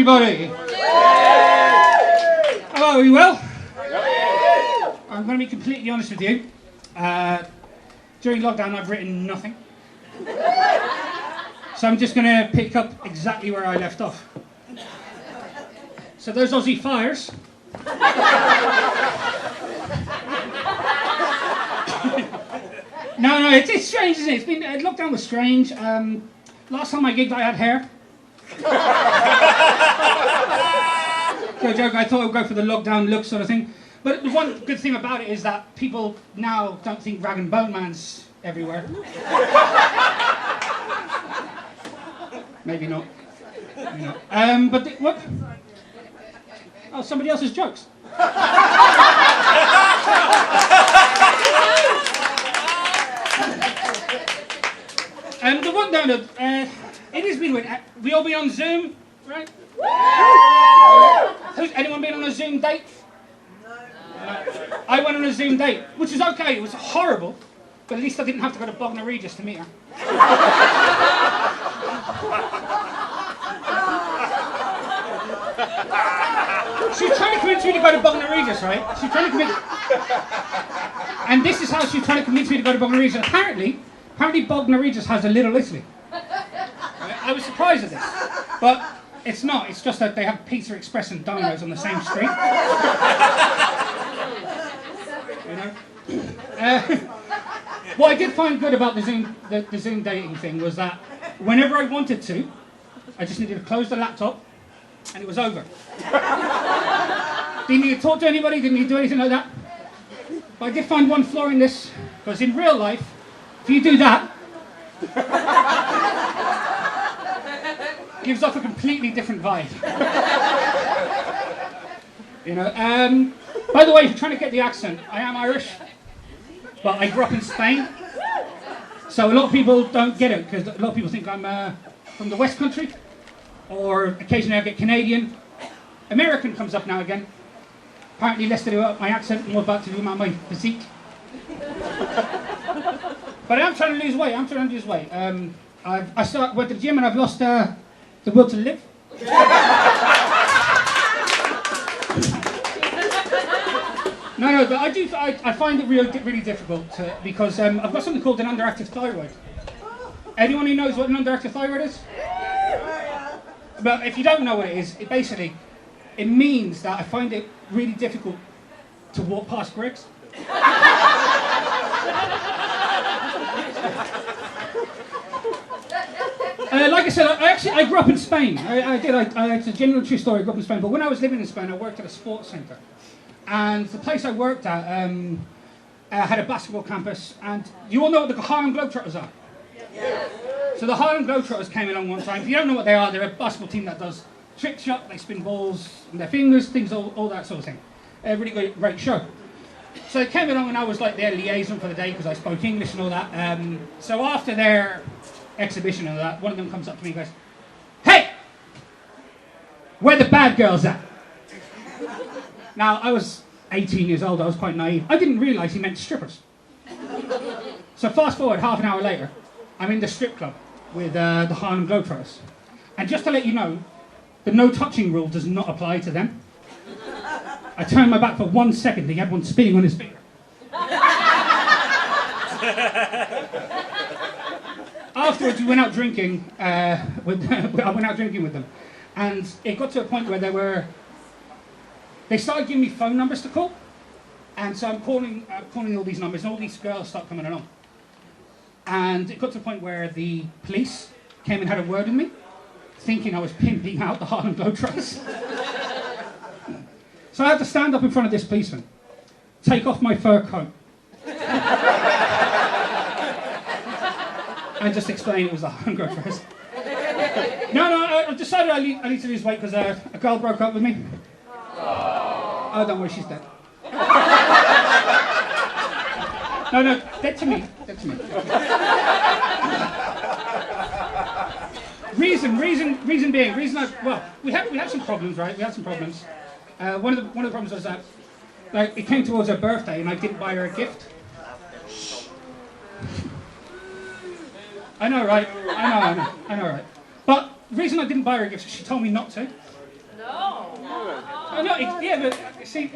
everybody? Hello, are you well? I'm going to be completely honest with you. During lockdown, I've written nothing. So I'm just going to pick up exactly where I left off. So those Aussie fires. No, it's strange, isn't it? Lockdown was strange. Last time I gigged, I had hair. No joke, I thought I would go for the lockdown look sort of thing. But the one good thing about it is that people now don't think Rag and Bone Man's everywhere. Maybe not. Maybe not. What? Oh, somebody else's jokes. The one down it has been weird. We all been on Zoom, right? Anyone been on a Zoom date? No. I went on a Zoom date, which was okay. It was horrible, but at least I didn't have to go to Bognor Regis to meet her. She was trying to convince me to go to Bognor Regis, right? She was trying to convince... And this is how she was trying to convince me to go to Bognor Regis. Apparently Bognor Regis has a Little Italy. I was surprised at this, but it's not. It's just that they have Pizza Express and Domino's on the same street. You know? What I did find good about the Zoom dating thing was that whenever I wanted to, I just needed to close the laptop and it was over. Didn't need to talk to anybody, didn't need to do anything like that. But I did find one flaw in this, because in real life, if you do that, gives off a completely different vibe. You know. By the way, if you're trying to get the accent, I am Irish, but I grew up in Spain, so a lot of people don't get it because a lot of people think I'm from the West Country, or occasionally I get Canadian. American comes up now again. Apparently less to do about my accent, more about to do about my physique. But I am trying to lose weight. I went to the gym and I've lost the will to live. No, but I find it really difficult because I've got something called an underactive thyroid. Anyone who knows what an underactive thyroid is? But if you don't know what it is, it means that I find it really difficult to walk past bricks. Like I said, I grew up in Spain. It's a genuine true story. I grew up in Spain, but when I was living in Spain, I worked at a sports centre, and the place I worked at had a basketball campus. And you all know what the Harlem Globetrotters are. Yes. So the Harlem Globetrotters came along one time. If you don't know what they are, they're a basketball team that does trick shot. They spin balls with their fingers, things, all that sort of thing. A really great show. So they came along, and I was like their liaison for the day because I spoke English and all that. So after their exhibition and all that, one of them comes up to me and goes, "Hey, where the bad girls at?" Now, I was 18 years old, I was quite naive. I didn't realise he meant strippers. So fast forward half an hour later, I'm in the strip club with the Harlem Globetrotters. And just to let you know, the no touching rule does not apply to them. I turned my back for 1 second, he had one spinning on his finger. Afterwards, we went out drinking. I went out drinking with them, and it got to a point where they started giving me phone numbers to call, and so I'm calling all these numbers, and all these girls start coming along. And it got to a point where the police came and had a word with me, thinking I was pimping out the Harlem Globetrotters. So I had to stand up in front of this policeman, take off my fur coat, and just explain it was the Harlem Globetrotters. No, I decided I need to lose weight because a girl broke up with me. Oh, don't worry, she's dead. No, dead to me. Reason being, we had some problems, right? We had some problems. One of the problems was that, like, it came towards her birthday and I didn't buy her a gift. I know, right? I know, right? But the reason I didn't buy her a gift is she told me not to. Oh, no, yeah, but see,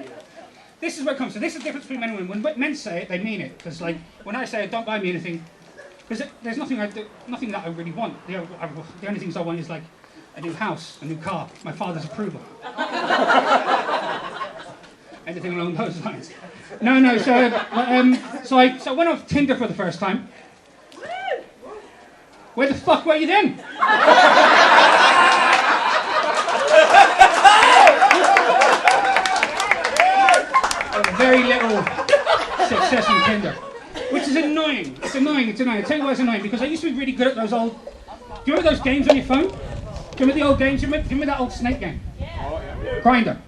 this is where it comes from. This is the difference between men and women. When men say it, they mean it. Because, like, when I say, don't buy me anything, because there's nothing nothing that I really want. The only things I want is, like, a new house, a new car, my father's approval. Anything along those lines. No, so I went off Tinder for the first time. Where the fuck were you then? Very little success on Tinder, which is annoying. It's annoying. I'll tell you why it's annoying, because I used to be really good at those old... Do you remember those games on your phone? Do you remember the old games? Do you remember that old snake game? Yeah. Grindr.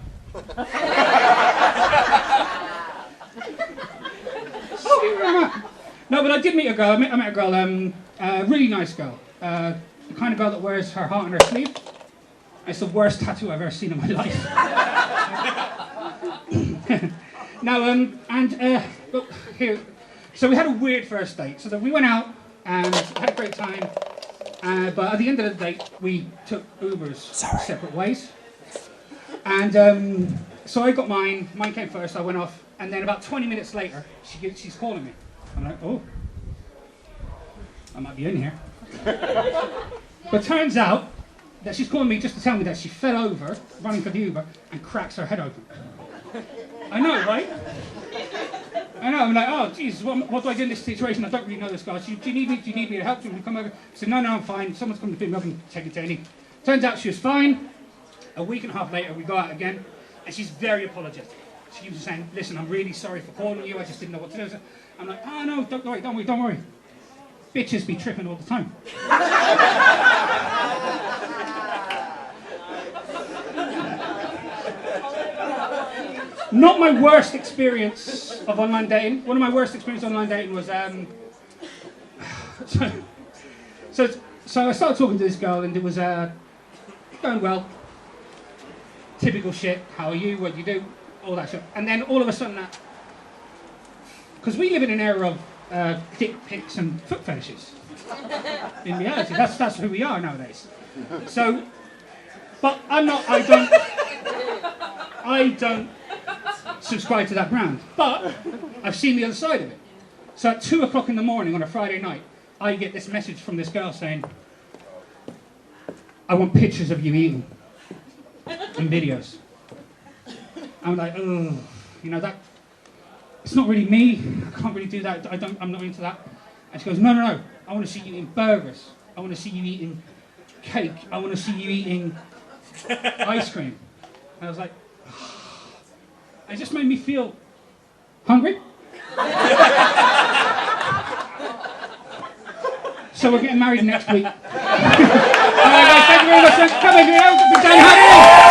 No, but I did meet a girl. I met a girl, a really nice girl. The kind of girl that wears her heart on her sleeve. It's the worst tattoo I've ever seen in my life. Look, here. So we had a weird first date. So that we went out and had a great time. But at the end of the date, we took Ubers separate ways. And so I got mine. Mine came first. I went off. And then about 20 minutes later, she's calling me. I'm like, oh, I might be in here. But turns out that she's calling me just to tell me that she fell over running for the Uber and cracks her head open. I know, right? I know. I'm like, oh, Jesus, what do I do in this situation? I don't really know this guy. Do you need me? Do you need me to help? Do you want me to come over? I said, no, I'm fine. Someone's coming to pick me up and take it to Any. Turns out she was fine. A week and a half later, we go out again, and she's very apologetic. She was saying, listen, I'm really sorry for calling you. I just didn't know what to do. So I'm like, oh, no, don't worry. Bitches be tripping all the time. Not my worst experience of online dating. One of my worst experiences of online dating was, so I started talking to this girl, and it was going well. Typical shit. How are you? What do you do? All that shit. And then all of a sudden, because we live in an era of dick pics and foot fetishes. In reality, that's who we are nowadays. So, but I don't subscribe to that brand. But I've seen the other side of it. So at 2 o'clock in the morning on a Friday night, I get this message from this girl saying, I want pictures of you eating and videos. I'm like, oh, that, it's not really me. I can't really do that. I'm not into that. And she goes, no. I want to see you eating burgers. I want to see you eating cake. I want to see you eating ice cream. And I was like, oh. It just made me feel hungry. So we're getting married next week. All right, guys, thank you very much. Come on,